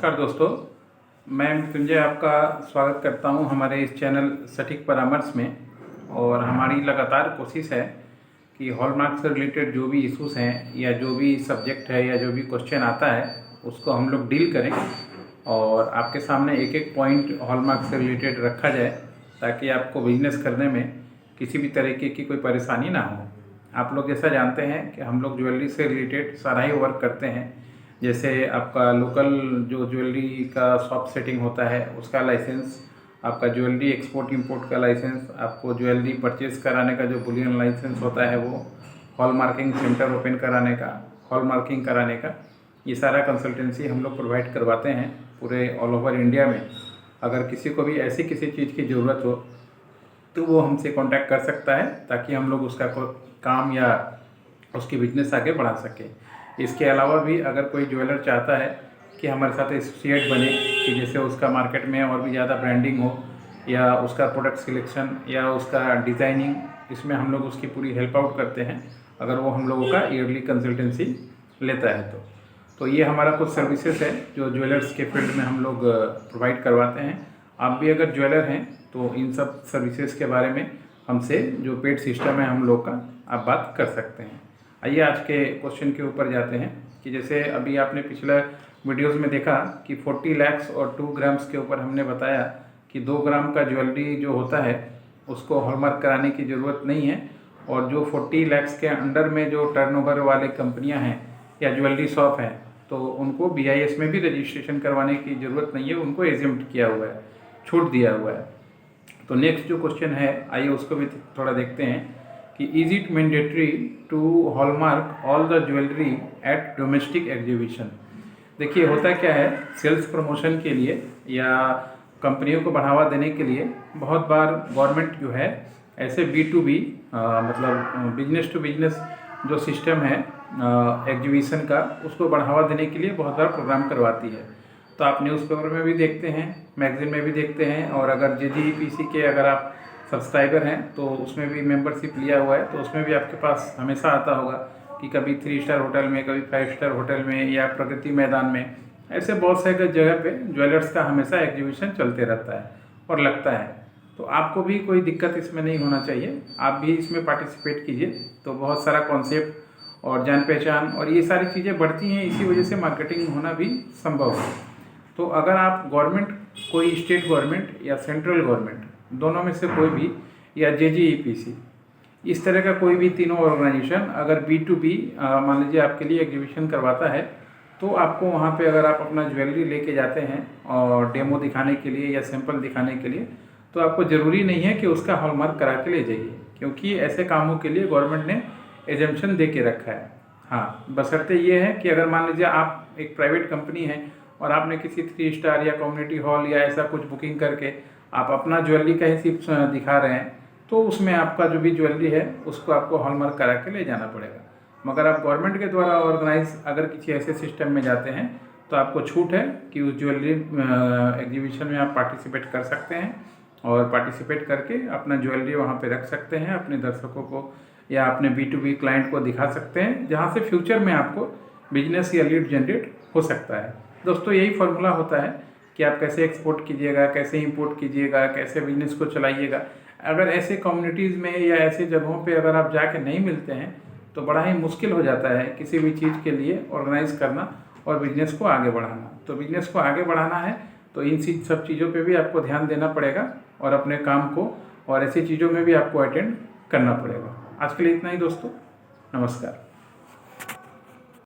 नमस्कार दोस्तों, मैं मृत्युंजय आपका स्वागत करता हूं हमारे इस चैनल सटीक परामर्श में। और हमारी लगातार कोशिश है कि हॉलमार्क से रिलेटेड जो भी इश्यूज़ हैं या जो भी सब्जेक्ट है या जो भी क्वेश्चन आता है उसको हम लोग डील करें और आपके सामने एक एक पॉइंट हॉलमार्क से रिलेटेड रखा जाए ताकि आपको बिजनेस करने में किसी भी तरीके की कोई परेशानी ना हो। आप लोग जैसा जानते हैं कि हम लोग ज्वेलरी से रिलेटेड सारा ही वर्क करते हैं। जैसे आपका लोकल जो ज्वेलरी का शॉप सेटिंग होता है उसका लाइसेंस, आपका ज्वेलरी एक्सपोर्ट इंपोर्ट का लाइसेंस, आपको ज्वेलरी परचेज़ कराने का जो बुलियन लाइसेंस होता है वो, हॉल मार्किंग सेंटर ओपन कराने का, हॉल मार्किंग कराने का, ये सारा कंसल्टेंसी हम लोग प्रोवाइड करवाते हैं पूरे ऑल ओवर इंडिया में। अगर किसी को भी ऐसी किसी चीज़ की ज़रूरत हो तो वो हमसे कांटेक्ट कर सकता है ताकि हम लोग उसका काम या उसकी बिजनेस आगे बढ़ा सकें। इसके अलावा भी अगर कोई ज्वेलर चाहता है कि हमारे साथ एसोसिएट बने कि जैसे उसका मार्केट में और भी ज़्यादा ब्रांडिंग हो या उसका प्रोडक्ट सिलेक्शन या उसका डिज़ाइनिंग, इसमें हम लोग उसकी पूरी हेल्प आउट करते हैं अगर वो हम लोगों का ईयरली कंसल्टेंसी लेता है तो ये हमारा कुछ सर्विसेज है जो ज्वेलर्स के फील्ड में हम लोग प्रोवाइड करवाते हैं। आप भी अगर ज्वेलर हैं तो इन सब सर्विसेज के बारे में हमसे जो पेड सिस्टम है हम लोग का आप बात कर सकते हैं। आइए आज के क्वेश्चन के ऊपर जाते हैं कि जैसे अभी आपने पिछले वीडियोस में देखा कि 40 लाख और 2 ग्राम्स के ऊपर हमने बताया कि 2 ग्राम का ज्वेलरी जो होता है उसको हॉलमार्क कराने की ज़रूरत नहीं है, और जो 40 लाख के अंडर में जो टर्नओवर वाले कंपनियां हैं या ज्वेलरी शॉप हैं तो उनको BIS में भी रजिस्ट्रेशन करवाने की ज़रूरत नहीं है, उनको एग्जम्प्ट किया हुआ है, छूट दिया हुआ है। तो नेक्स्ट जो क्वेश्चन है आइए उसको भी थोड़ा देखते हैं कि is it mandatory to hallmark all the jewellery at domestic exhibition. देखिए होता क्या है, सेल्स प्रमोशन के लिए या कंपनियों को बढ़ावा देने के लिए बहुत बार गवर्नमेंट जो है ऐसे B2B मतलब बिजनेस टू बिजनेस जो सिस्टम है एग्जीबिशन का, उसको बढ़ावा देने के लिए बहुत बार प्रोग्राम करवाती है। तो आप न्यूज़पेपर में भी देखते हैं, मैगजीन में भी देखते हैं, और अगर JGEPC के अगर आप सब्सक्राइबर हैं तो उसमें भी मेंबरशिप लिया हुआ है तो उसमें भी आपके पास हमेशा आता होगा कि कभी 3 स्टार होटल में, कभी 5 स्टार होटल में या प्रगति मैदान में, ऐसे बहुत सारे जगह पे ज्वेलर्स का हमेशा एग्जीबिशन चलते रहता है और लगता है। तो आपको भी कोई दिक्कत इसमें नहीं होना चाहिए, आप भी इसमें पार्टिसिपेट कीजिए। तो बहुत सारा कॉन्सेप्ट और जान पहचान और ये सारी चीज़ें बढ़ती हैं, इसी वजह से मार्केटिंग होना भी संभव है। तो अगर आप गवर्नमेंट, कोई स्टेट गवर्नमेंट या सेंट्रल गवर्नमेंट, दोनों में से कोई भी, या JGEPC, इस तरह का कोई भी तीनों ऑर्गेनाइजेशन अगर B2B मान लीजिए आपके लिए एग्जीबिशन करवाता है तो आपको वहाँ पे अगर आप अपना ज्वेलरी लेके जाते हैं और डेमो दिखाने के लिए या सैंपल दिखाने के लिए, तो आपको ज़रूरी नहीं है कि उसका हॉलमार्क करा के ले जाइए, क्योंकि ऐसे कामों के लिए गवर्नमेंट ने एग्जम्पशन दे के रखा है। हाँ, बशर्ते ये है कि अगर मान लीजिए आप एक प्राइवेट कंपनी है और आपने किसी 3 स्टार या कम्युनिटी हॉल या ऐसा कुछ बुकिंग करके आप अपना ज्वेलरी का ही सिर्फ दिखा रहे हैं तो उसमें आपका जो भी ज्वेलरी है उसको आपको हॉलमार्क करा के ले जाना पड़ेगा। मगर आप गवर्नमेंट के द्वारा ऑर्गेनाइज अगर किसी ऐसे सिस्टम में जाते हैं तो आपको छूट है कि उस ज्वेलरी एग्जीबिशन में आप पार्टिसिपेट कर सकते हैं और पार्टिसिपेट करके अपना ज्वेलरी वहाँ पे रख सकते हैं, अपने दर्शकों को या अपने B2B क्लाइंट को दिखा सकते हैं, जहाँ से फ्यूचर में आपको बिजनेस या लीड जनरेट हो सकता है। दोस्तों यही फार्मूला होता है कि आप कैसे एक्सपोर्ट कीजिएगा, कैसे इंपोर्ट कीजिएगा, कैसे बिजनेस को चलाइएगा। अगर ऐसे कम्युनिटीज़ में या ऐसे जगहों पे अगर आप जाके नहीं मिलते हैं तो बड़ा ही मुश्किल हो जाता है किसी भी चीज़ के लिए ऑर्गेनाइज करना और बिजनेस को आगे बढ़ाना। तो बिजनेस को आगे बढ़ाना है तो इन सब चीज़ों पे भी आपको ध्यान देना पड़ेगा और अपने काम को और ऐसी चीज़ों में भी आपको अटेंड करना पड़ेगा। आज के लिए इतना ही दोस्तों, नमस्कार।